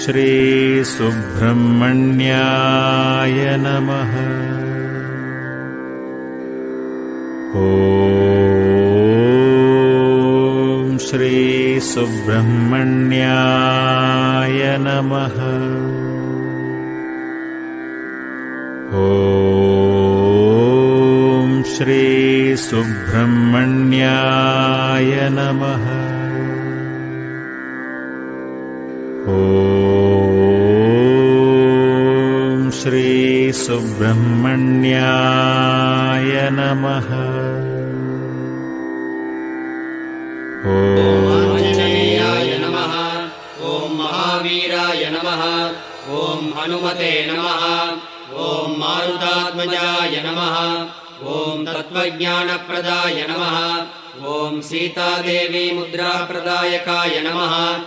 श्री सुब्रह्मण्याय नमः। ॐ श्री सुब्रह्मण्याय नमः। ॐ श्री सुब्रह्मण्याय नमः। ॐ श्री सुब्रह्मण्याय नमः। ॐ आञ्जनेयाय नमः। ॐ महावीराय नमः। ॐ हनुमते नमः। ॐ मारुतात्मजाय नमः। ॐ तत्त्वज्ञानप्रदाय नमः। ॐ सीतादेवी मुद्राप्रदायकाय नमः।